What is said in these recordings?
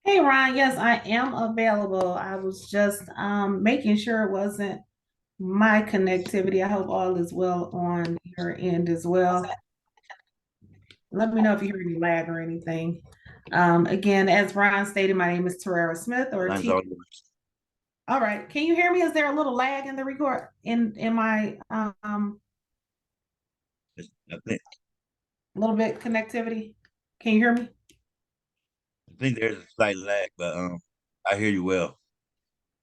Hey Ron, yes, I am available. I was just making sure it wasn't my connectivity. I hope all is well on your end as well. Let me know if you hear any lag or anything. Again, as Ron stated, my name is Terrera Smith or Mine's T. all yours. All right, can you hear me? Is there a little lag in the record in my I think little bit connectivity? Can you hear me? I think there's a slight lag, but I hear you well.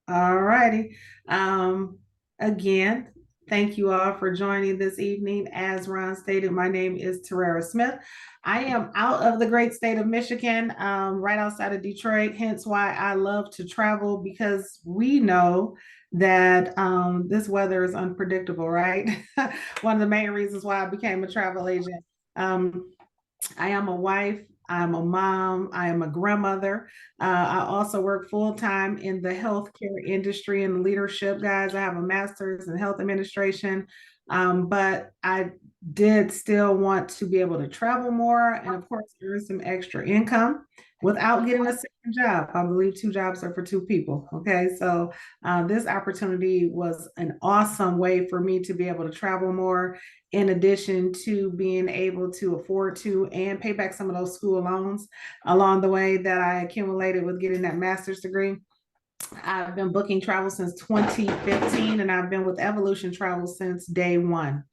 All righty. Um, Again, thank you all for joining this evening. As Ron stated, my name is Terrera Smith. I am out of the great state of Michigan, right outside of Detroit, hence why I love to travel because we know that this weather is unpredictable, right? One of the main reasons why I became a travel agent. Um, I am a wife. I'm a mom. I am a grandmother. I also work full time in the healthcare industry and leadership, guys. I have a master's in health administration, but I did still want to be able to travel more and, of course, earn some extra income without getting a second job. I believe two jobs are for two people. Okay. So, this opportunity was an awesome way for me to be able to travel more in addition to being able to afford to and pay back some of those school loans along the way that I accumulated with getting that master's degree. I've been booking travel since 2015 and I've been with Evolution Travel since day one.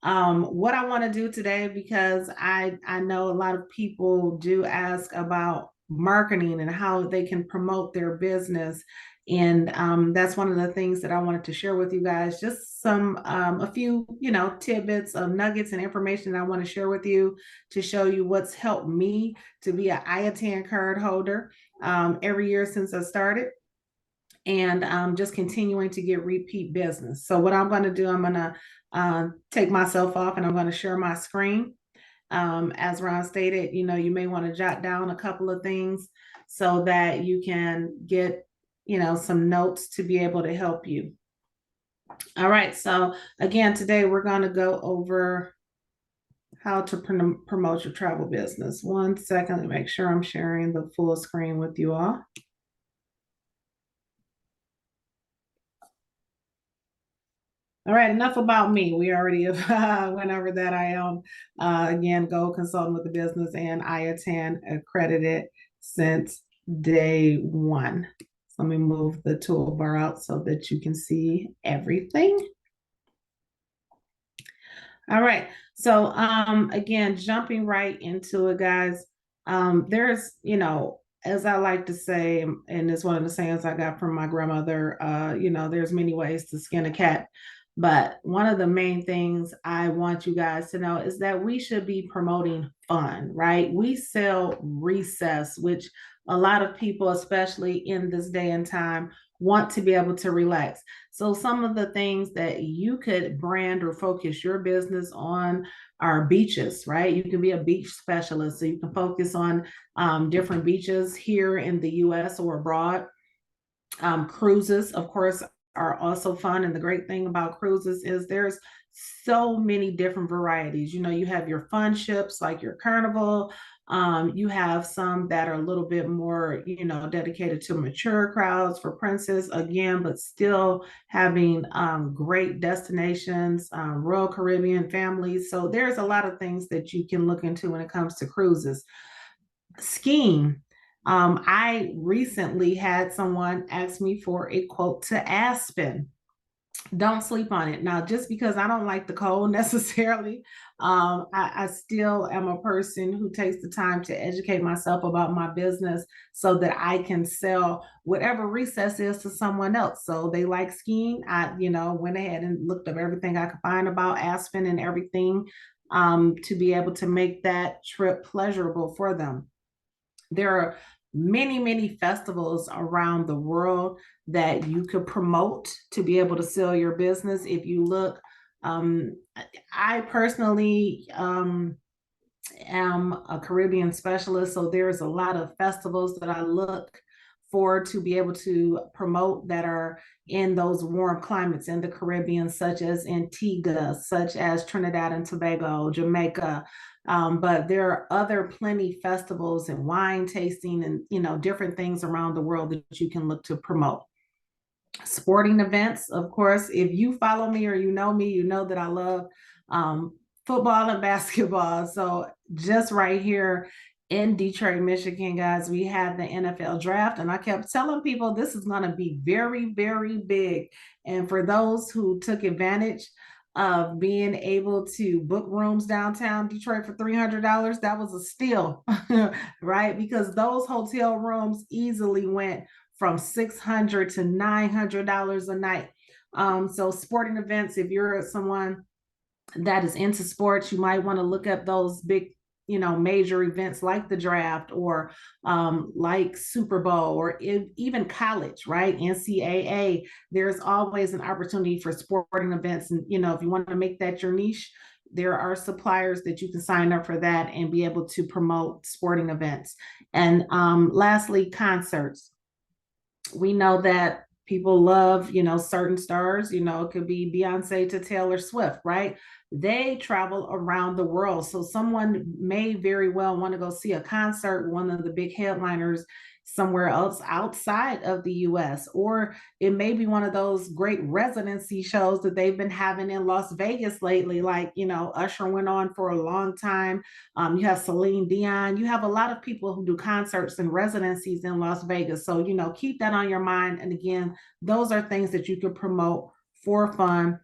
What I want to do today, because I know a lot of people do ask about marketing and how they can promote their business. And that's one of the things that I wanted to share with you guys. Just a few, tidbits of nuggets and information that I want to share with you to show you what's helped me to be an IATAN card holder every year since I started and just continuing to get repeat business. So what I'm going to do, I'm going to take myself off and I'm going to share my screen. As Ron stated, you may want to jot down a couple of things so that you can get, some notes to be able to help you. All right. So again, today we're going to go over how to promote your travel business. One second to make sure I'm sharing the full screen with you all. All right, enough about me. We already have, went over that. I am, again, Gold Consultant with the business and IATAN accredited since day one. So let me move the toolbar out so that you can see everything. All right. So again, jumping right into it, guys. There's, as I like to say, and it's one of the sayings I got from my grandmother, there's many ways to skin a cat. But one of the main things I want you guys to know is that we should be promoting fun, right? We sell recess, which a lot of people, especially in this day and time, want to be able to relax. So some of the things that you could brand or focus your business on are beaches, right? You can be a beach specialist, so you can focus on different beaches here in the U.S. or abroad. Cruises, of course, are also fun, and the great thing about cruises is there's so many different varieties. You have your fun ships like your Carnival. You have some that are a little bit more, dedicated to mature crowds for Princess again, but still having great destinations, Royal Caribbean families. So there's a lot of things that you can look into when it comes to cruises. Skiing. I recently had someone ask me for a quote to Aspen. Don't sleep on it. Now, just because I don't like the cold necessarily, I still am a person who takes the time to educate myself about my business so that I can sell whatever recess is to someone else. So they like skiing. I, went ahead and looked up everything I could find about Aspen and everything to be able to make that trip pleasurable for them. There are many, many festivals around the world that you could promote to be able to sell your business. If you look, um, I personally am a Caribbean specialist, so there's a lot of festivals that I look to be able to promote that are in those warm climates in the Caribbean, such as Antigua, such as Trinidad and Tobago, Jamaica. But there are other plenty festivals and wine tasting and different things around the world that you can look to promote. Sporting events, of course, if you follow me or you know me, you know that I love football and basketball. So just right here in Detroit, Michigan, guys, we have the NFL draft. And I kept telling people this is going to be very, very big. And for those who took advantage of being able to book rooms downtown Detroit for $300, that was a steal, right? Because those hotel rooms easily went from $600 to $900 a night. So sporting events, if you're someone that is into sports, you might want to look up those big, major events like the draft or like Super Bowl or even college, right? NCAA. There's always an opportunity for sporting events. And, if you want to make that your niche, there are suppliers that you can sign up for that and be able to promote sporting events. And lastly, concerts. We know that people love, certain stars, it could be Beyonce to Taylor Swift, right? They travel around the world. So someone may very well want to go see a concert, one of the big headliners somewhere else outside of the US, or it may be one of those great residency shows that they've been having in Las Vegas lately, like, Usher went on for a long time. You have Celine Dion. You have a lot of people who do concerts and residencies in Las Vegas. So, keep that on your mind. And again, those are things that you could promote for fun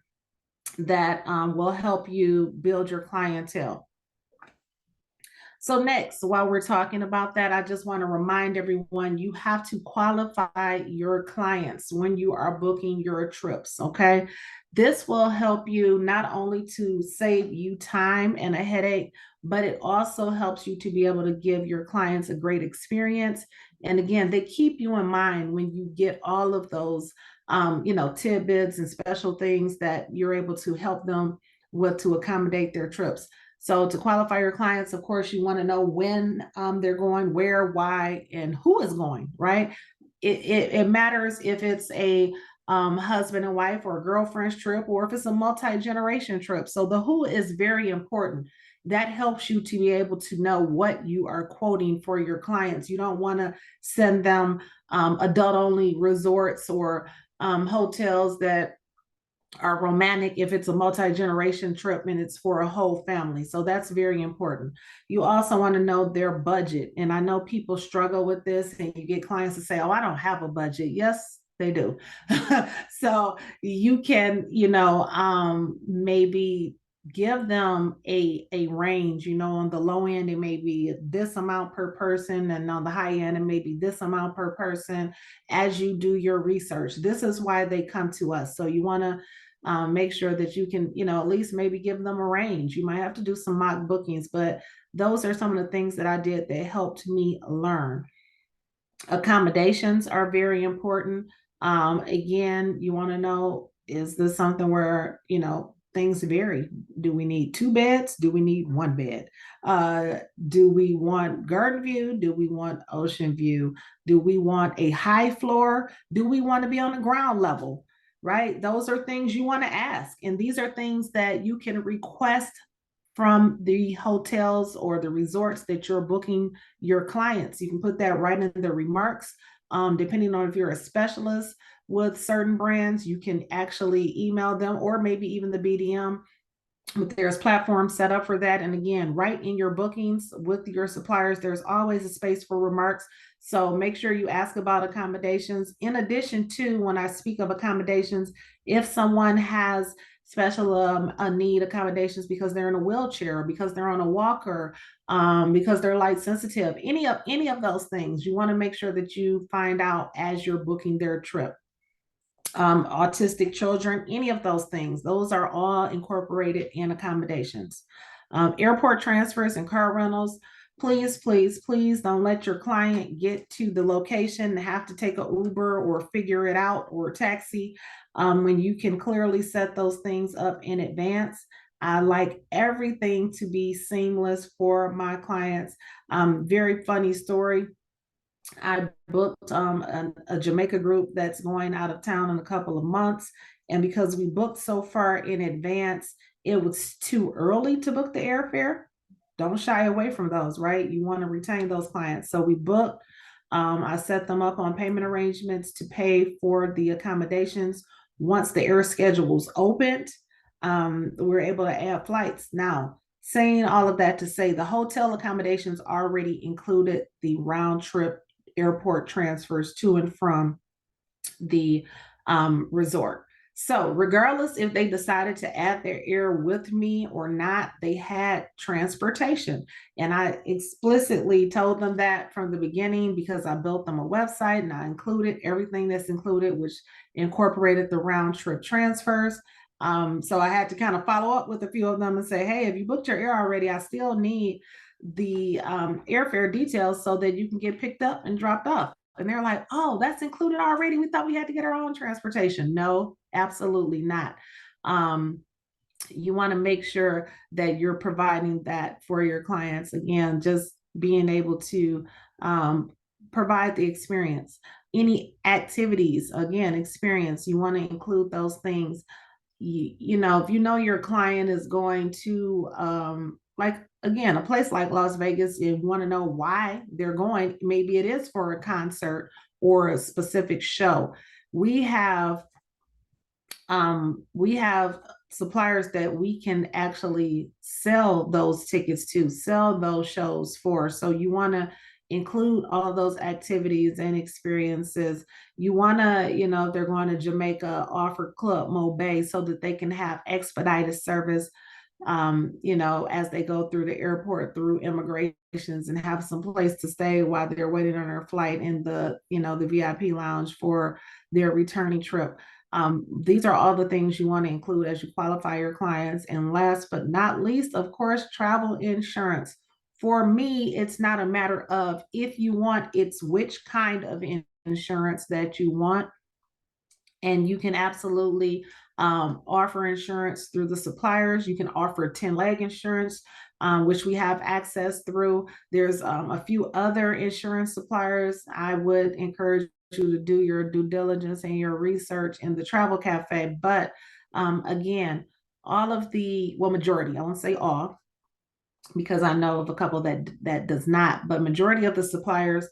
that will help you build your clientele. So next, while we're talking about that, I just want to remind everyone, you have to qualify your clients when you are booking your trips, okay? This will help you not only to save you time and a headache, but it also helps you to be able to give your clients a great experience. And again, they keep you in mind when you get all of those, tidbits and special things that you're able to help them with to accommodate their trips. So to qualify your clients, of course, you want to know when they're going, where, why, and who is going, right? It matters if it's a husband and wife or a girlfriend's trip, or if it's a multi-generation trip. So the who is very important. That helps you to be able to know what you are quoting for your clients. You don't want to send them adult-only resorts or hotels that are romantic if it's a multi-generation trip and it's for a whole family. So that's very important. You also want to know their budget. And I know people struggle with this, and you get clients to say, oh, I don't have a budget. Yes, they do. So you can, maybe give them a range. On the low end, it may be this amount per person, and on the high end, it may be this amount per person as you do your research. This is why they come to us. So you want to make sure that you can, at least maybe give them a range. You might have to do some mock bookings, but those are some of the things that I did that helped me learn. Accommodations are very important. Again, you want to know, is this something where, things vary? Do we need 2 beds? Do we need 1 bed? Do we want garden view? Do we want ocean view? Do we want a high floor? Do we want to be on the ground level? Right? Those are things you want to ask. And these are things that you can request from the hotels or the resorts that you're booking your clients. You can put that right in the remarks. Depending on if you're a specialist with certain brands, you can actually email them, or maybe even the BDM. But there's platforms set up for that. And again, right in your bookings with your suppliers, there's always a space for remarks. So make sure you ask about accommodations. In addition to, when I speak of accommodations, if someone has special need accommodations because they're in a wheelchair, because they're on a walker, because they're light sensitive, any of those things, you want to make sure that you find out as you're booking their trip. Autistic children, any of those things, those are all incorporated in accommodations. Airport transfers and car rentals. Please, please, please don't let your client get to the location and have to take an Uber or figure it out, or a taxi, when you can clearly set those things up in advance. I like everything to be seamless for my clients. Very funny story. I booked a Jamaica group that's going out of town in a couple of months. And because we booked so far in advance, it was too early to book the airfare. Don't shy away from those, right? You want to retain those clients. So we booked, I set them up on payment arrangements to pay for the accommodations. Once the air schedules opened, we're able to add flights. Now, saying all of that to say the hotel accommodations already included the round trip airport transfers to and from the resort. So, regardless if they decided to add their air with me or not, they had transportation. And I explicitly told them that from the beginning because I built them a website and I included everything that's included, which incorporated the round trip transfers. So I had to kind of follow up with a few of them and say, hey, if you booked your air already, I still need the airfare details so that you can get picked up and dropped off. And they're like, oh, that's included already. We thought we had to get our own transportation. No, absolutely not. You want to make sure that you're providing that for your clients. Again, just being able to provide the experience. Any activities, again, experience, you want to include those things. If you know your client is going to like again a place like Las Vegas, you want to know why they're going. Maybe it is for a concert or a specific show. We have suppliers that we can actually sell those tickets to, sell those shows for. So you want to include all those activities and experiences. You want to, if they're going to Jamaica, offer Club Mobe so that they can have expedited service, as they go through the airport, through immigrations, and have some place to stay while they're waiting on their flight in the VIP lounge for their returning trip. These are all the things you want to include as you qualify your clients. And last but not least, of course, travel insurance. For me, it's not a matter of if you want, it's which kind of insurance that you want. And you can absolutely offer insurance through the suppliers. You can offer 10 leg insurance, which we have access through. There's a few other insurance suppliers. I would encourage you to do your due diligence and your research in the Travel Cafe. But again, majority, I won't say all, because I know of a couple that does not, but majority of the suppliers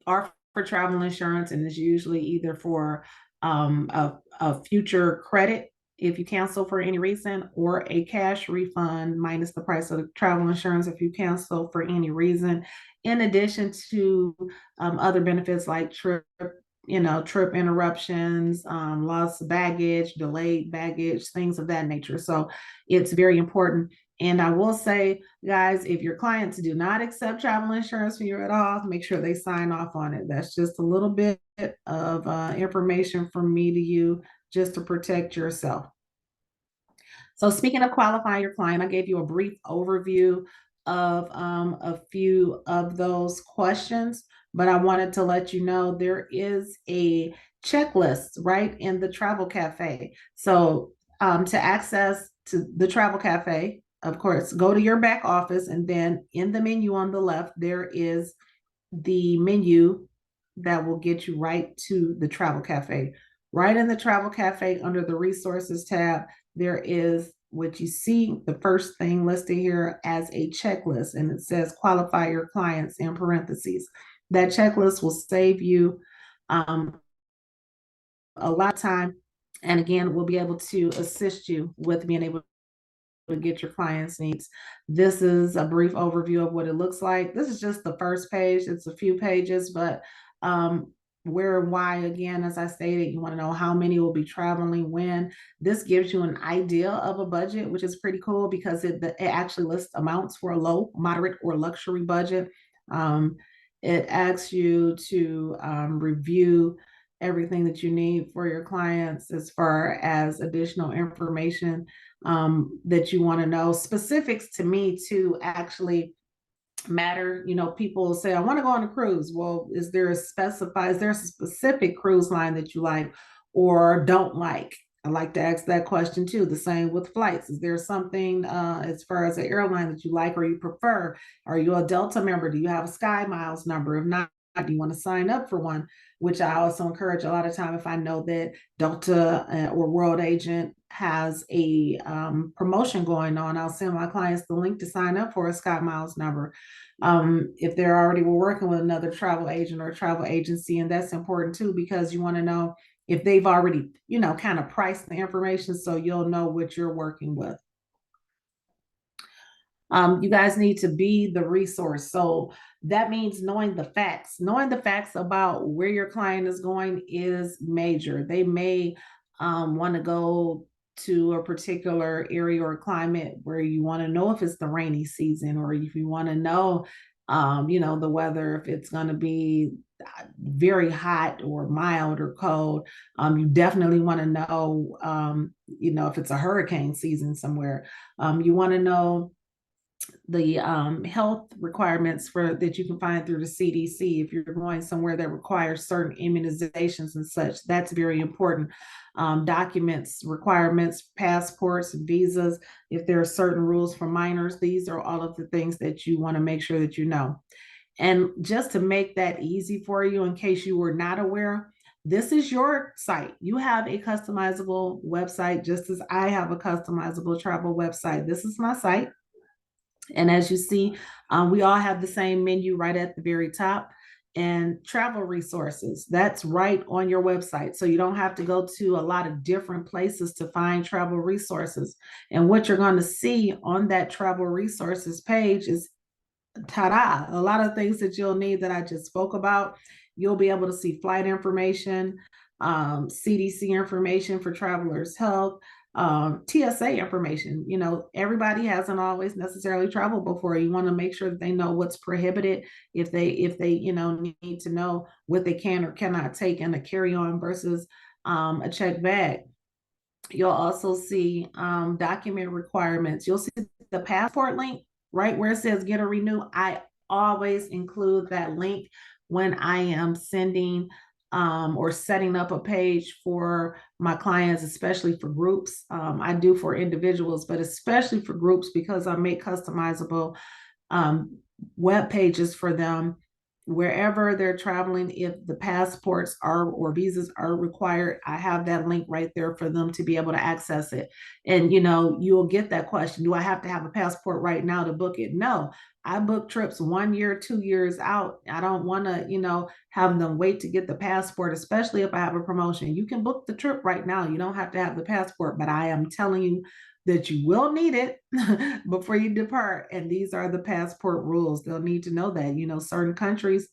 are for travel insurance, and it's usually either for a future credit if you cancel for any reason, or a cash refund minus the price of the travel insurance if you cancel for any reason, in addition to other benefits like trip interruptions, lost baggage, delayed baggage, things of that nature. So it's very important. And I will say, guys, if your clients do not accept travel insurance from you at all, make sure they sign off on it. That's just a little bit of information from me to you, just to protect yourself. So speaking of qualifying your client, I gave you a brief overview of a few of those questions, but I wanted to let you know there is a checklist right in the Travel Cafe. So to access to the Travel Cafe, of course, go to your back office, and then in the menu on the left, there is the menu that will get you right to the Travel Cafe. Right in the Travel Cafe, under the Resources tab, there is what you see, the first thing listed here as a checklist, and it says qualify your clients in parentheses. That checklist will save you a lot of time, and again, we'll be able to assist you with being able to get your clients' needs. This is a brief overview of what it looks like. This is just the first page. It's a few pages, but where and why, again, as I stated, you want to know how many will be traveling when. This gives you an idea of a budget, which is pretty cool because it actually lists amounts for a low, moderate, or luxury budget. It asks you to review everything that you need for your clients as far as additional information that you want to know. Specifics to me to actually matter. People say, I want to go on a cruise. Well, is there a specific cruise line that you like or don't like? I like to ask that question too. The same with flights. Is there something as far as an airline that you like or you prefer? Are you a Delta member? Do you have a Sky Miles number? If not, do you want to sign up for one? Which I also encourage a lot of time if I know that Delta or World Agent has a promotion going on, I'll send my clients the link to sign up for a Sky Miles number. If they're already working with another travel agent or travel agency, and that's important too because you want to know if they've already, kind of priced the information so you'll know what you're working with. You guys need to be the resource. So that means knowing the facts. Knowing the facts about where your client is going is major. They may want to go to a particular area or climate where you want to know if it's the rainy season or if you want to know, the weather, if it's going to be very hot or mild or cold. You definitely want to know, if it's a hurricane season somewhere. You want to know the health requirements for that you can find through the CDC. If you're going somewhere that requires certain immunizations and such, that's very important. Documents, requirements, passports, visas. If there are certain rules for minors, these are all of the things that you want to make sure that you know. And just to make that easy for you, in case you were not aware, this is your site. You have a customizable website, just as I have a customizable travel website. This is my site. And as you see, we all have the same menu right at the very top. And travel resources, that's right on your website. So you don't have to go to a lot of different places to find travel resources. And what you're going to see on that travel resources page is ta-da, a lot of things that you'll need that I just spoke about. You'll be able to see flight information, CDC information for travelers' health, TSA information. Everybody hasn't always necessarily traveled before. You want to make sure that they know what's prohibited if they need to know what they can or cannot take in a carry-on versus a checked bag. You'll also see document requirements. You'll see the passport link right where it says get a renew. I always include that link when I am sending or setting up a page for my clients, especially for groups. I do for individuals, but especially for groups because I make customizable web pages for them wherever they're traveling. If the passports are or visas are required, I have that link right there for them to be able to access it. And you'll get that question, do I have to have a passport right now to book it? No, I book trips 1 year, 2 years out. I don't want to have them wait to get the passport, especially if I have a promotion. You can book the trip right now, you don't have to have the passport, but I am telling you that you will need it before you depart. And these are the passport rules. They'll need to know that, certain countries,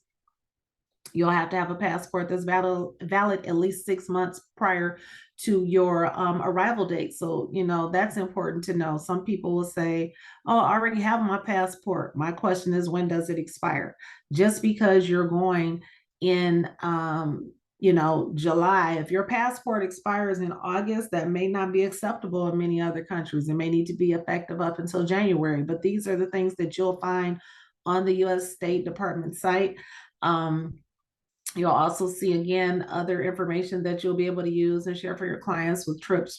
you'll have to have a passport that's valid at least 6 months prior to your arrival date. So, that's important to know. Some people will say, oh, I already have my passport. My question is, when does it expire? Just because you're going in July, if your passport expires in August, that may not be acceptable in many other countries. It may need to be effective up until January. But these are the things that you'll find on the U.S. State Department site. You'll also see, again, other information that you'll be able to use and share for your clients with tips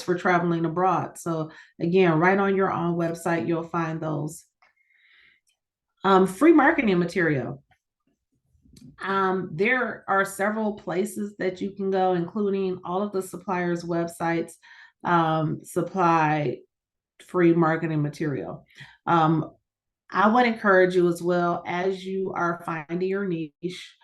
for traveling abroad. So again, right on your own website, you'll find those. Free marketing material. There are several places that you can go, including all of the suppliers' websites supply free marketing material. I would encourage you as well, as you are finding your niche,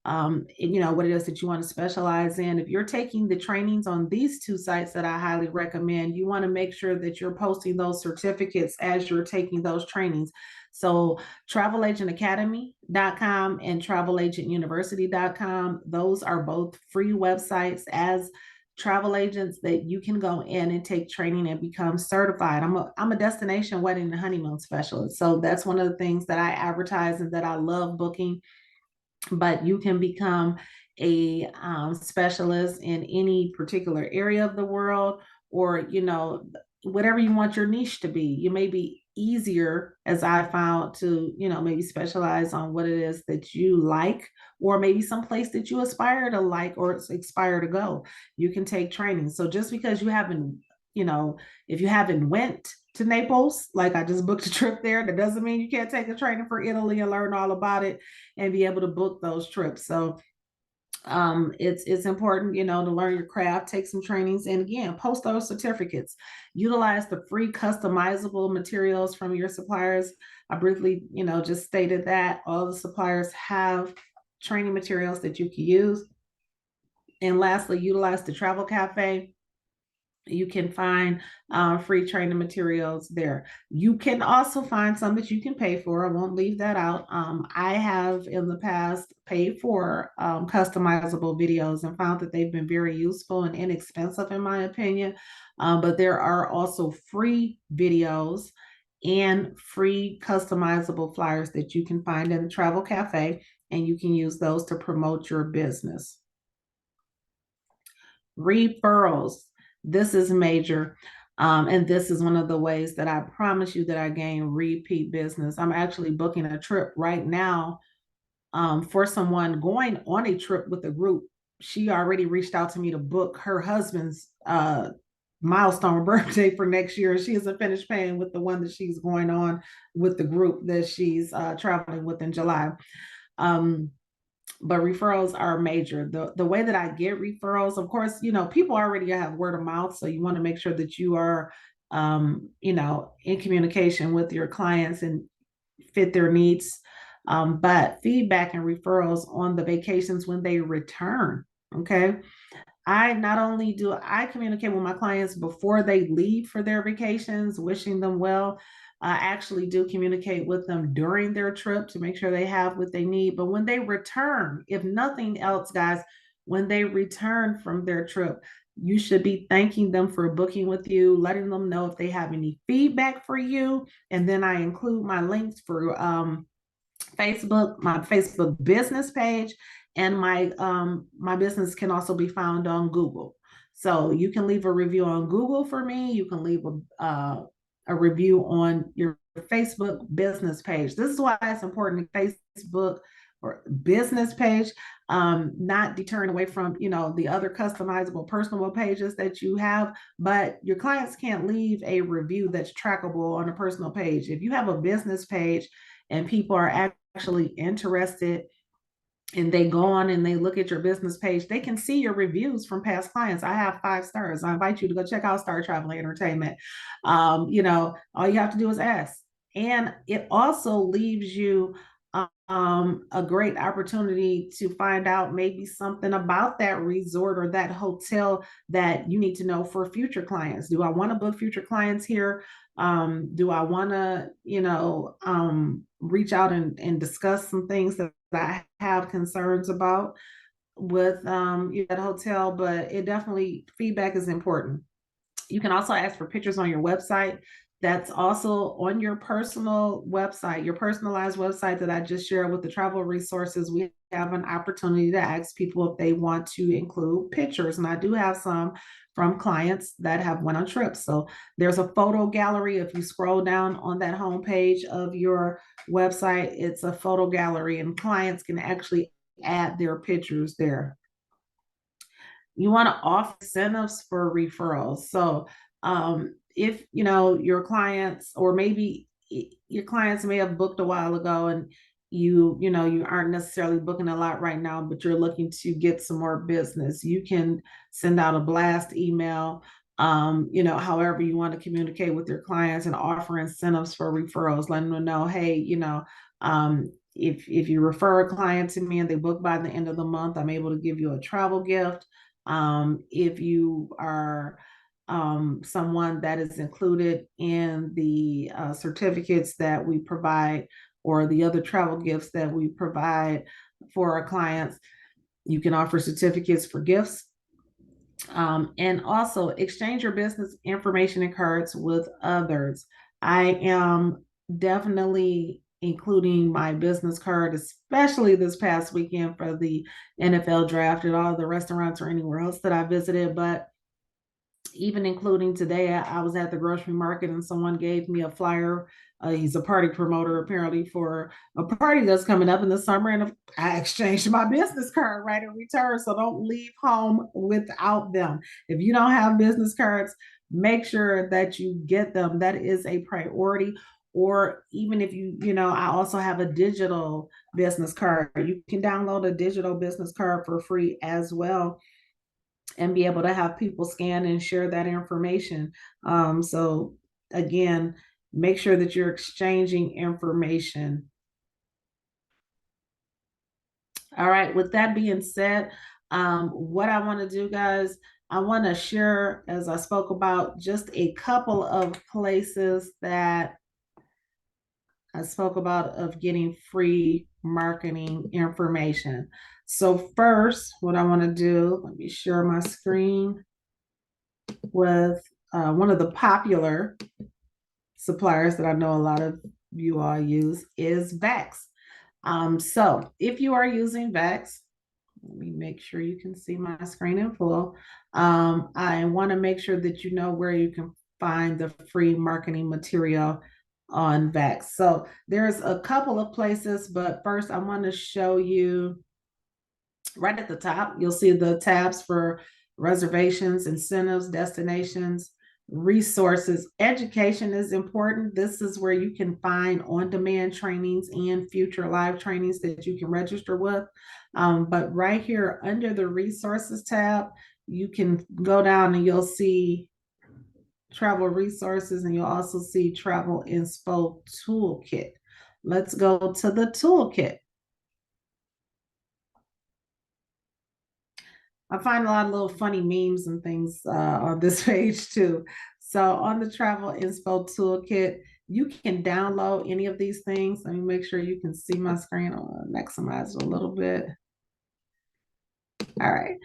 what it is that you want to specialize in. If you're taking the trainings on these two sites that I highly recommend, you want to make sure that you're posting those certificates as you're taking those trainings. So travelagentacademy.com and travelagentuniversity.com, those are both free websites as travel agents that you can go in and take training and become certified. I'm a destination wedding and honeymoon specialist. So that's one of the things that I advertise and that I love booking. But you can become a specialist in any particular area of the world, or whatever you want your niche to be. You may be easier, as I found, to, maybe specialize on what it is that you like, or maybe some place that you aspire to like or aspire to go. You can take training. So just because you haven't, if you haven't went to Naples, like I just booked a trip there, that doesn't mean you can't take a training for Italy and learn all about it and be able to book those trips. So it's important, to learn your craft, take some trainings, and again, post those certificates. Utilize the free customizable materials from your suppliers. I briefly, just stated that all the suppliers have training materials that you can use. And lastly, utilize the travel cafe. You can find free training materials there. You can also find some that you can pay for. I won't leave that out. I have in the past paid for customizable videos and found that they've been very useful and inexpensive, in my opinion. But there are also free videos and free customizable flyers that you can find in the travel cafe, and you can use those to promote your business. Referrals. This is major. And this is one of the ways that I promise you that I gain repeat business. I'm actually booking a trip right now for someone going on a trip with a group. She already reached out to me to book her husband's milestone birthday for next year. She hasn't finished paying with the one that she's going on with the group that she's traveling with in July. But referrals are major. The way that I get referrals, of course, people already have word of mouth, so you want to make sure that you are in communication with your clients and fit their needs. But feedback and referrals on the vacations when they return. Okay. Not only do I communicate with my clients before they leave for their vacations, wishing them well, I actually do communicate with them during their trip to make sure they have what they need. But when they return, if nothing else, guys, when they return from their trip, you should be thanking them for booking with you, letting them know if they have any feedback for you. And then I include my links for Facebook, my Facebook business page, and my business can also be found on Google. So you can leave a review on Google for me. You can leave a review on your Facebook business page. This is why it's important to Facebook or business page, not deterring away from the other customizable personal pages that you have. But your clients can't leave a review that's trackable on a personal page. If you have a business page and people are actually interested and they go on and they look at your business page, they can see your reviews from past clients. I have 5 stars. I invite you to go check out Star Travel Entertainment. All you have to do is ask. And it also leaves you a great opportunity to find out maybe something about that resort or that hotel that you need to know for future clients. Do I want to book future clients here? Do I want to, reach out and discuss some things that I have concerns about with that hotel? But it definitely, feedback is important. You can also ask for pictures on your website. That's also on your personal website, your personalized website that I just shared with the travel resources. We have an opportunity to ask people if they want to include pictures. And I do have some from clients that have went on trips. So there's a photo gallery. If you scroll down on that homepage of your website, it's a photo gallery and clients can actually add their pictures there. You want to offer incentives for referrals. So if your clients, or maybe your clients may have booked a while ago and you aren't necessarily booking a lot right now, but you're looking to get some more business, you can send out a blast email, however you want to communicate with your clients, and offer incentives for referrals, letting them know, hey, if you refer a client to me and they book by the end of the month, I'm able to give you a travel gift. If you are someone that is included in the certificates that we provide, or the other travel gifts that we provide for our clients, you can offer certificates for gifts. And also exchange your business information and cards with others. I am definitely including my business card, especially this past weekend for the NFL draft at all the restaurants or anywhere else that I visited. But even including today, I was at the grocery market and someone gave me a flyer. He's a party promoter apparently for a party that's coming up in the summer, and I exchanged my business card right in return. So don't leave home without them. If you don't have business cards, make sure that you get them. That is a priority. Or even if I also have a digital business card. You can download a digital business card for free as well and be able to have people scan and share that information. So again, make sure that you're exchanging information. All right, with that being said, what I want to do, guys, I want to share, as I spoke about, just a couple of places that I spoke about of getting free marketing information. So first, what I want to do, let me share my screen with one of the popular suppliers that I know a lot of you all use is Vax. So if you are using Vax, let me make sure you can see my screen in full. I want to make sure that you know where you can find the free marketing material on Vax. So there's a couple of places, but first I want to show you right at the top. You'll see the tabs for reservations, incentives, destinations, resources. Education is important. This is where you can find on-demand trainings and future live trainings that you can register with. But right here under the resources tab, you can go down and you'll see travel resources, and you'll also see travel inspo toolkit. Let's go to the toolkit. I find a lot of little funny memes and things on this page too. So on the travel inspo toolkit, you can download any of these things. Let me make sure you can see my screen. I'll maximize it a little bit. All right.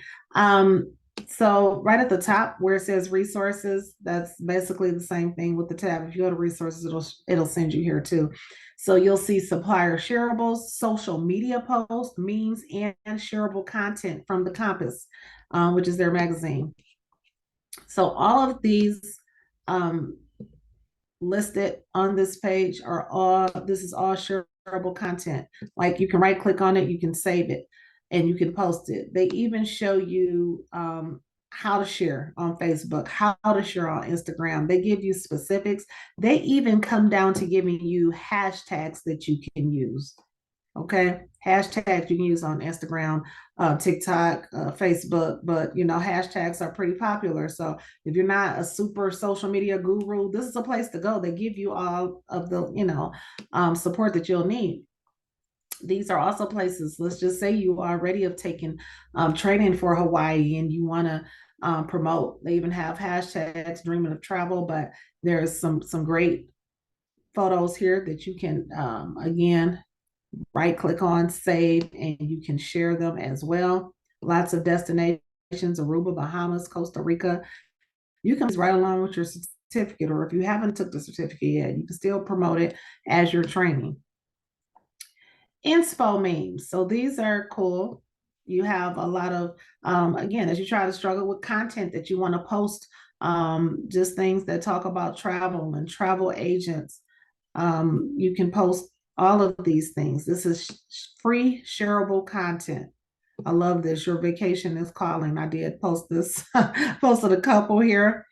So right at the top where it says resources, that's basically the same thing with the tab. If you go to resources, it'll send you here too. So you'll see supplier shareables, social media posts, memes, and shareable content from the Compass, which is their magazine. So all of these listed on this page this is all shareable content. Like you can right click on it, you can save it, and you can post it. They even show you how to share on Facebook, how to share on Instagram. They give you specifics. They even come down to giving you hashtags that you can use. Okay, hashtags you can use on Instagram, TikTok, Facebook, but hashtags are pretty popular. So if you're not a super social media guru, this is a place to go. They give you all of the support that you'll need. These are also places. Let's just say you already have taken training for Hawaii and you want to promote. They even have hashtags dreaming of travel, but there's some great photos here that you can again right click on save, and you can share them as well. Lots of destinations: Aruba, Bahamas, Costa Rica. You can right along with your certificate, or if you haven't took the certificate yet, you can still promote it as you're training. Inspo memes. So these are cool. You have a lot of, again, as you try to struggle with content that you want to post, just things that talk about travel and travel agents. You can post all of these things. This is free shareable content. I love this. Your vacation is calling. I did post this, posted a couple here,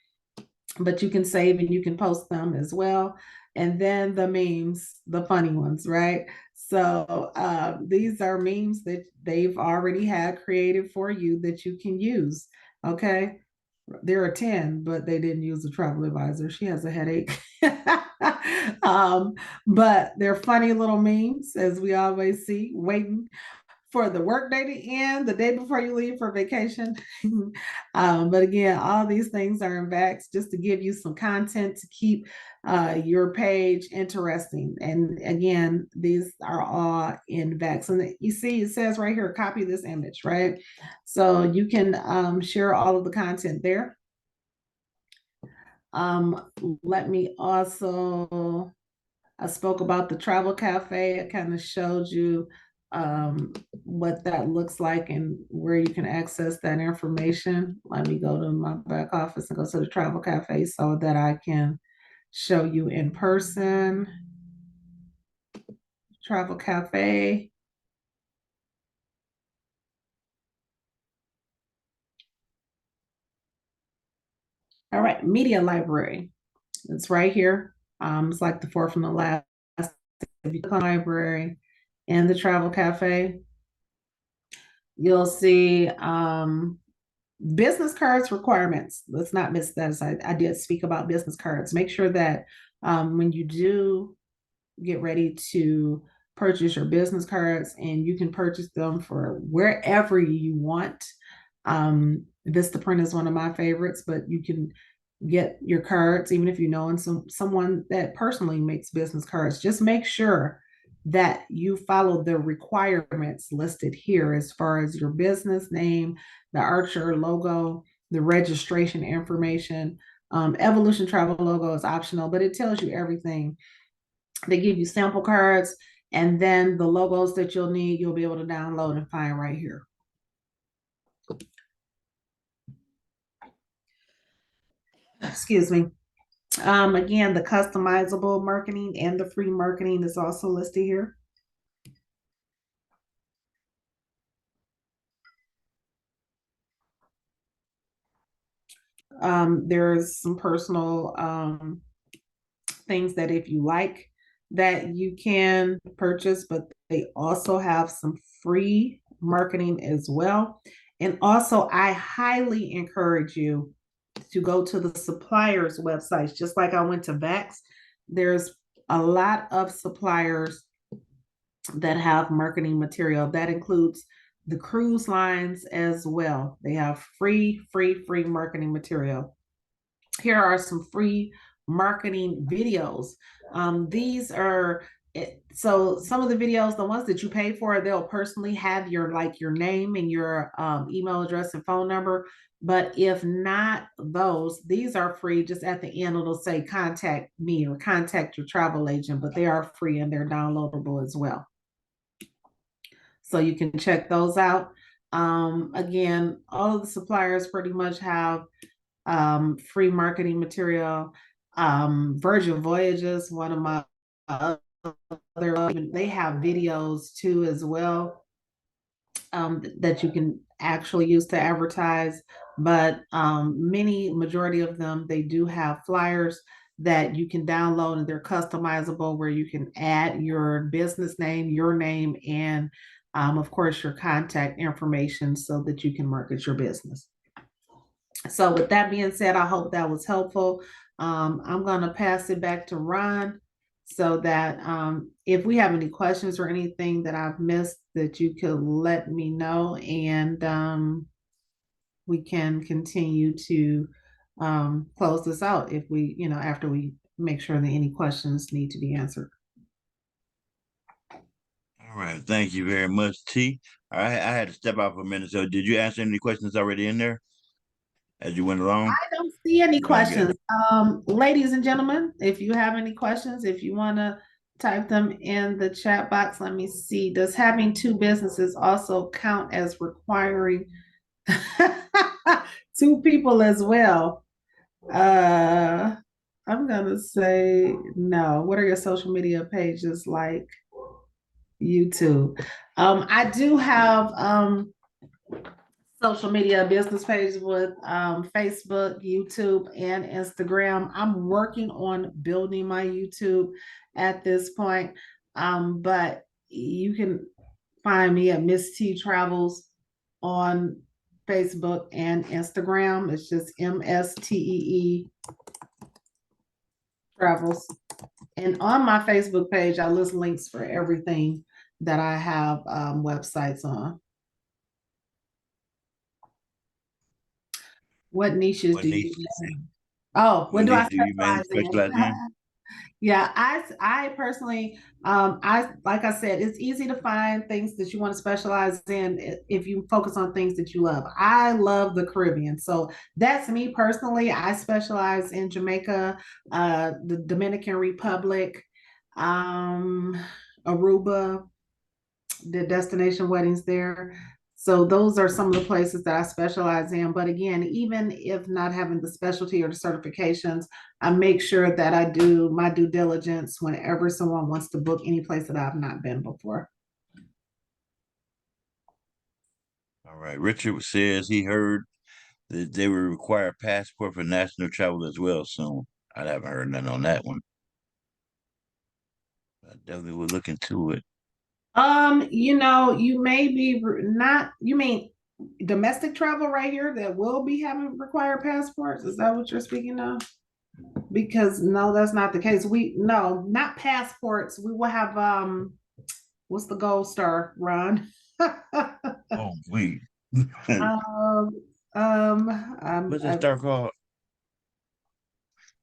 but you can save and you can post them as well. And then the memes, the funny ones, right? So these are memes that they've already had created for you that you can use. Okay. There are 10, but they didn't use a travel advisor. She has a headache. But they're funny little memes, as we always see, waiting for the workday to end the day before you leave for vacation. But again, all these things are in Vax just to give you some content to keep your page interesting. And again, these are all in Vax. And you see, it says right here, copy this image, right? So you can share all of the content there. Let me also, I spoke about the travel cafe. I kind of showed you what that looks like and where you can access that information. Let me go to my back office and go to the Travel Cafe so that I can show you in person. Travel Cafe. All right, Media Library. It's right here. It's like the fourth from the last. If you click on library and the Travel Cafe, you'll see business cards requirements. Let's not miss that. I did speak about business cards. Make sure that when you do get ready to purchase your business cards, and you can purchase them for wherever you want. Vistaprint is one of my favorites, but you can get your cards even if you know someone that personally makes business cards. Just make sure that you follow the requirements listed here as far as your business name, the Archer logo, the registration information. Evolution Travel logo is optional, but it tells you everything. They give you sample cards, and then the logos that you'll need, you'll be able to download and find right here. Excuse me. Again, the customizable marketing and the free marketing is also listed here. There's some personal things that if you like that you can purchase, but they also have some free marketing as well. And also, I highly encourage you to go to the suppliers' websites, just like I went to Vax. There's a lot of suppliers that have marketing material. That includes the cruise lines as well. They have free marketing material. Here are some free marketing videos. These are so some of the videos, the ones that you pay for, they'll personally have your name and your email address and phone number. But if not those, these are free. Just at the end, it'll say contact me or contact your travel agent, but they are free and they're downloadable as well. So you can check those out. Again, all of the suppliers pretty much have free marketing material. Virgin Voyages, one of my other, they have videos too as well that you can actually use to advertise. But majority of them, they do have flyers that you can download, and they're customizable, where you can add your business name, your name, and of course your contact information so that you can market your business. So with that being said, I hope that was helpful. I'm going to pass it back to Ron so that if we have any questions or anything that I've missed, that you could let me know, and we can continue to close this out if we, after we make sure that any questions need to be answered. All right. Thank you very much, T. I had to step out for a minute. So did you answer any questions already in there as you went along? I don't see any questions. Ladies and gentlemen, if you have any questions, if you want to type them in the chat box, let me see. Does having two businesses also count as requiring two people as well? I'm gonna say no. What are your social media pages like? YouTube. I do have social media business pages with Facebook, YouTube, and Instagram. I'm working on building my YouTube at this point, but you can find me at Miss T Travels on Facebook and Instagram. It's just MSTEE Travels. And on my Facebook page, I list links for everything that I have websites on. What niches What do niche? you have? Oh, what do I niche do you mainly specialize specialize in? in? Yeah, I personally, I like I said, it's easy to find things that you want to specialize in if you focus on things that you love. I love the Caribbean, so that's me personally. I specialize in Jamaica, the Dominican Republic, Aruba, did destination weddings there. So those are some of the places that I specialize in. But again, even if not having the specialty or the certifications, I make sure that I do my due diligence whenever someone wants to book any place that I've not been before. All right. Richard says he heard that they will require a passport for national travel as well soon. I haven't heard nothing on that one. I definitely will look into it. You may be not, you mean domestic travel right here that will be having required passports? Is that what you're speaking of? Because no, that's not the case. No, not passports. We will have what's the gold star, Ron? Oh, wait. um, What's that star called?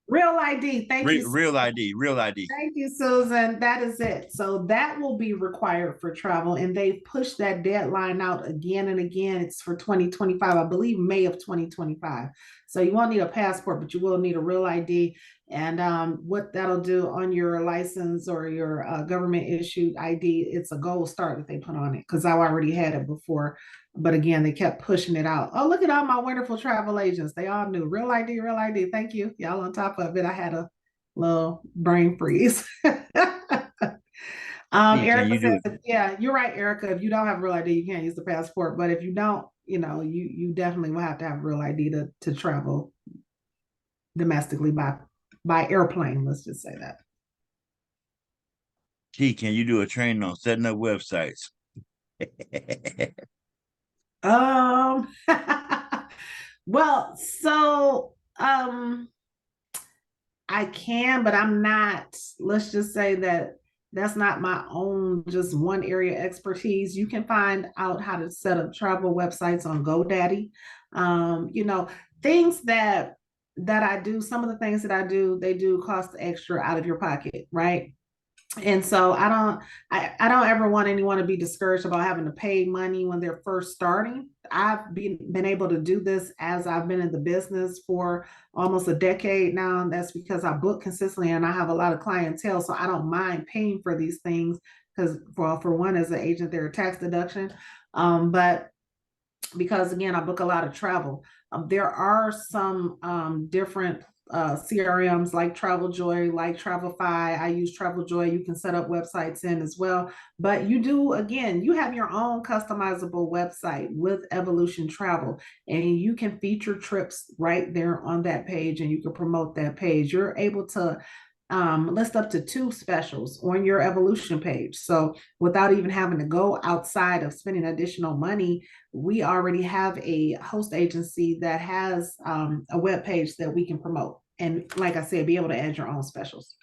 real ID. Thank you. Real ID. Real ID. Thank you, Susan. That is it. So that will be required for travel, and they've pushed that deadline out again and again. It's for 2025, I believe May of 2025. So you won't need a passport, but you will need a real ID. And what that'll do on your license or your government issued ID, it's a gold star that they put on it because I already had it before. But again, they kept pushing it out. Oh, look at all my wonderful travel agents. They all knew real ID, real ID. Thank you. Y'all on top of it. I had a little brain freeze. Hey, can Erica you do it? says, yeah, you're right, Erica. If you don't have real ID, you can't use the passport. But if you don't, you definitely will have to have real ID to travel domestically by airplane. Let's just say that. T, can you do a training on setting up websites? Um, well, so I can, but I'm not. Let's just say that that's not my own just one area expertise. You can find out how to set up travel websites on GoDaddy. Things that I do, some of the things that I do, they do cost extra out of your pocket, right? And so I don't ever want anyone to be discouraged about having to pay money when they're first starting. I've been able to do this as I've been in the business for almost a decade now, and that's because I book consistently and I have a lot of clientele, so I don't mind paying for these things because for one, as an agent, they're a tax deduction. But because again, I book a lot of travel. There are some different CRMs like TravelJoy, like Travelify. I use TravelJoy. You can set up websites in as well. But you have your own customizable website with Evolution Travel, and you can feature trips right there on that page, and you can promote that page. You're able to list up to 2 specials on your Evolution page. So without even having to go outside of spending additional money, we already have a host agency that has a web page that we can promote. And like I said, be able to add your own specials.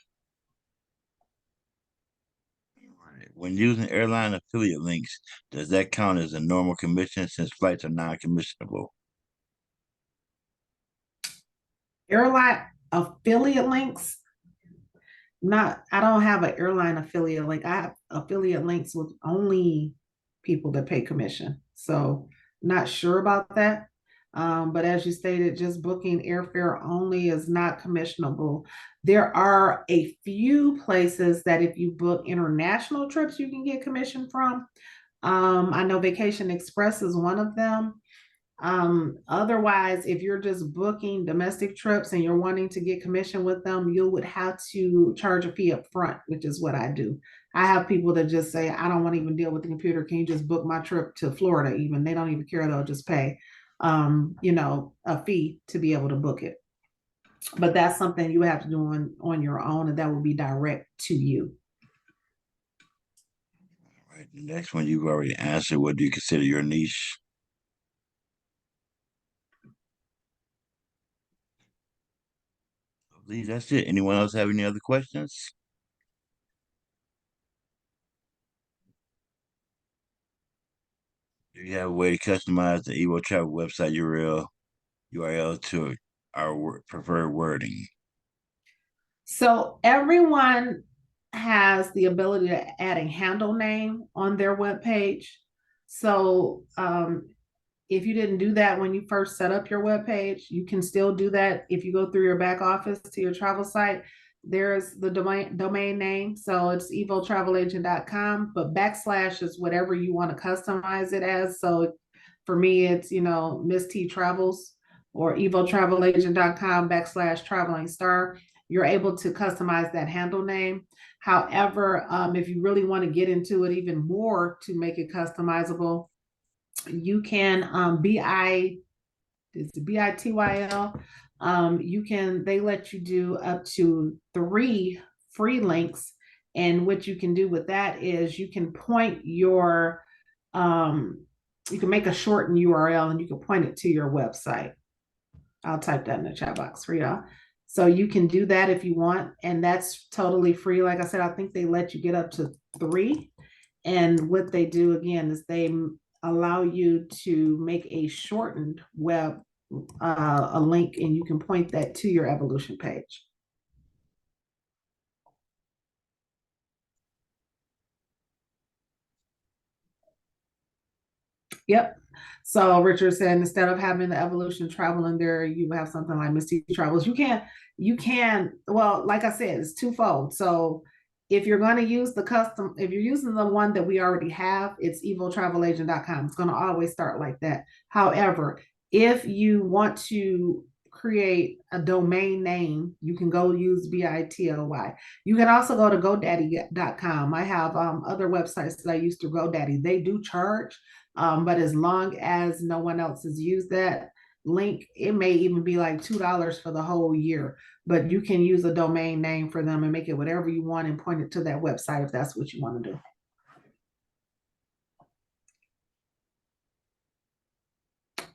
When using airline affiliate links, does that count as a normal commission since flights are non-commissionable? Airline affiliate links, I don't have an airline affiliate link. I have affiliate links with only people that pay commission. So not sure about that. But as you stated, just booking airfare only is not commissionable. There are a few places that if you book international trips, you can get commission from. I know Vacation Express is one of them. Otherwise, if you're just booking domestic trips and you're wanting to get commission with them, you would have to charge a fee up front, which is what I do. I have people that just say, I don't want to even deal with the computer. Can you just book my trip to Florida? Even they don't even care. They'll just pay, a fee to be able to book it. But that's something you have to do on your own, and that will be direct to you. All right, the next one you've already answered. What do you consider your niche? I believe that's it. Anyone else have any other questions? Do you have a way to customize the Evo Travel website URL to our preferred wording? So everyone has the ability to add a handle name on their web page. So if you didn't do that when you first set up your web page, you can still do that if you go through your back office to your travel site. there's the domain name. So it's evotravelagent.com, but backslash is whatever you want to customize it as. So for me, it's, Miss T Travels or evotravelagent.com /traveling star. You're able to customize that handle name. However, if you really want to get into it even more to make it customizable, you can BITYL. They let you do up to 3 free links. And what you can do with that is you can you can make a shortened URL and you can point it to your website. I'll type that in the chat box for y'all. So you can do that if you want, and that's totally free. Like I said, I think they let you get up to 3. And what they do again is they allow you to make a shortened a link, and you can point that to your evolution page. Yep. So Richard said instead of having the evolution travel in there, you have something like Miss T Travels. You can, well, like I said, it's twofold. So if you're going to use if you're using the one that we already have, it's evotravelagent.com. It's going to always start like that. However, if you want to create a domain name, you can go use BITLY. You can also go to GoDaddy.com. I have other websites that I use through GoDaddy. They do charge, but as long as no one else has used that link, it may even be like $2 for the whole year. But you can use a domain name for them and make it whatever you want and point it to that website if that's what you want to do.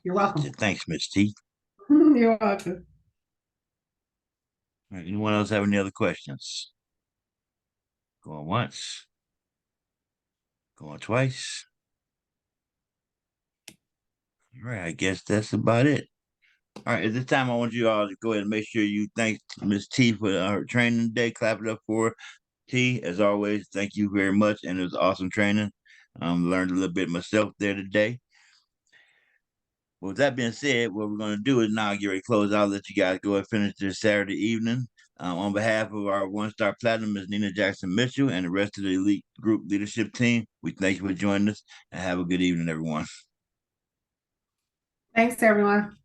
You're welcome. Thanks, Miss T. You're welcome. All right, anyone else have any other questions? Going once. Going twice. All right, I guess that's about it. All right, at this time, I want you all to go ahead and make sure you thank Ms. T for her training today. Clap it up for T. As always, thank you very much, and it was awesome training. Learned a little bit myself there today. With that being said, what we're going to do is now get ready to close out. Let you guys go and finish this Saturday evening. On behalf of our one-star platinum, Ms. Nina Jackson Mitchell, and the rest of the elite group leadership team, we thank you for joining us, and have a good evening, everyone. Thanks, everyone.